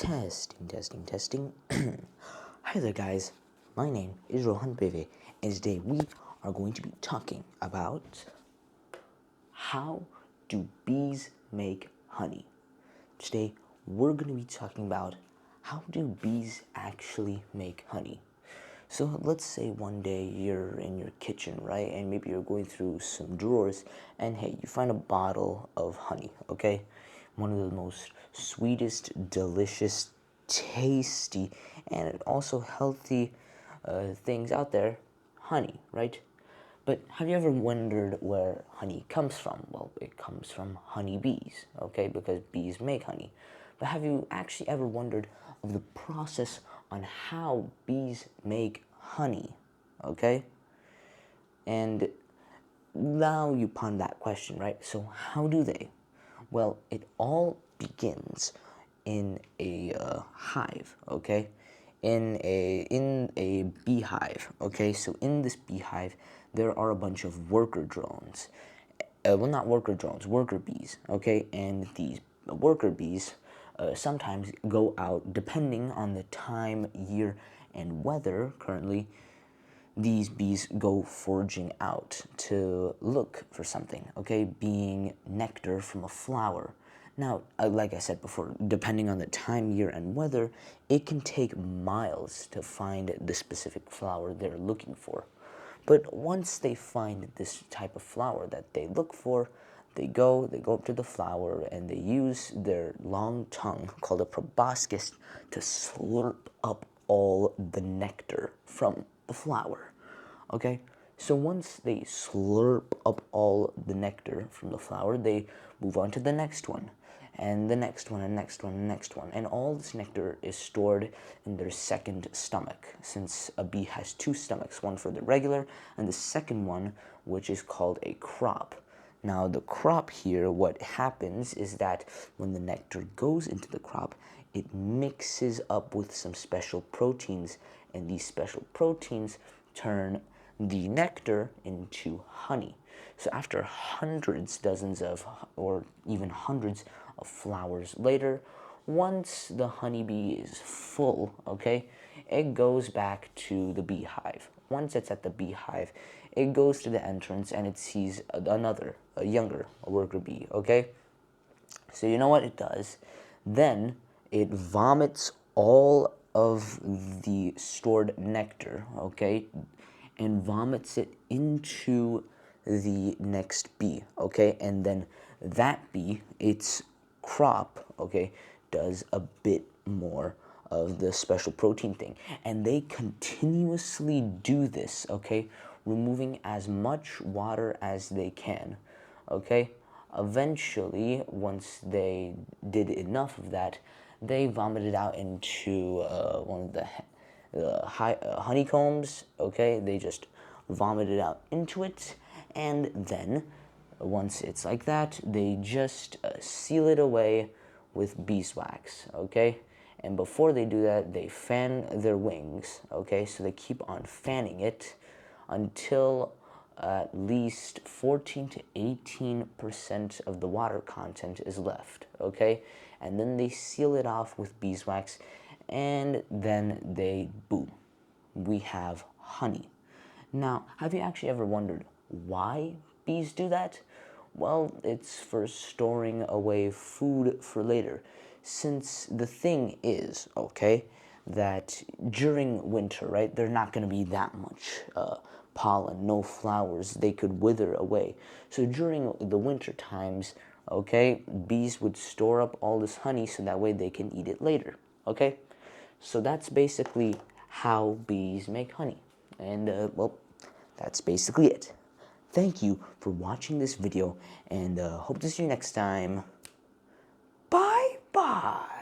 Testing, testing, testing. Hi there, guys. My name is Rohan Beve, and today we are going to be talking about how do bees make honey. Today, we're going to be talking about how do bees actually make honey. So let's say one day you're in your kitchen, right? And maybe you're going through some drawers and hey, you find a bottle of honey, okay? One of the most sweetest, delicious, tasty, and also healthy things out there, honey, right? But have you ever wondered where honey comes from? Well, it comes from honeybees, okay, because bees make honey. But have you actually ever wondered of the process on how bees make honey, okay? And now you ponder that question, right? So how do they? Well, it all begins in a hive, okay? In a beehive, okay? So in this beehive, there are a bunch of worker drones. Well, not worker drones, worker bees, okay? And these worker bees sometimes go out, depending on the time, year, and weather. Currently, these bees go foraging out to look for something, okay, being nectar from a flower. Now, like I said before, depending on the time, year, and weather, it can take miles to find the specific flower they're looking for. But once they find this type of flower that they look for, they go up to the flower and they use their long tongue, called a proboscis, to slurp up all the nectar from the flower. Okay? So once they slurp up all the nectar from the flower, they move on to the next one, and the next one, and next one, and next one. And all this nectar is stored in their second stomach, since a bee has two stomachs, one for the regular, and the second one, which is called a crop. Now, the crop here, what happens is that when the nectar goes into the crop, it mixes up with some special proteins, and these special proteins turn the nectar into honey. So after hundreds, dozens of, or even hundreds of flowers later, once the honeybee is full, okay, it goes back to the beehive. Once it's at the beehive, it goes to the entrance and it sees another, a younger, a worker bee, okay? So you know what it does? Then it vomits all of the stored nectar, okay, and vomits it into the next bee, okay? And then that bee, its crop, okay, does a bit more of the special protein thing. And they continuously do this, okay, removing as much water as they can, okay? Eventually, once they did enough of that, they vomited out into one of the honeycombs, okay? They just vomited out into it, and then once it's like that, they just seal it away with beeswax, okay? And before they do that, they fan their wings, okay? So they keep on fanning it until at least 14 to 18% of the water content is left, okay? And then they seal it off with beeswax, and then they, boom, we have honey. Now, have you actually ever wondered why bees do that? Well, it's for storing away food for later. Since the thing is, okay, that during winter, right, there's not going to be that much pollen, no flowers, they could wither away. So during the winter times, okay, bees would store up all this honey so that way they can eat it later, okay? So that's basically how bees make honey. And, well, that's basically it. Thank you for watching this video, and hope to see you next time. Bye-bye.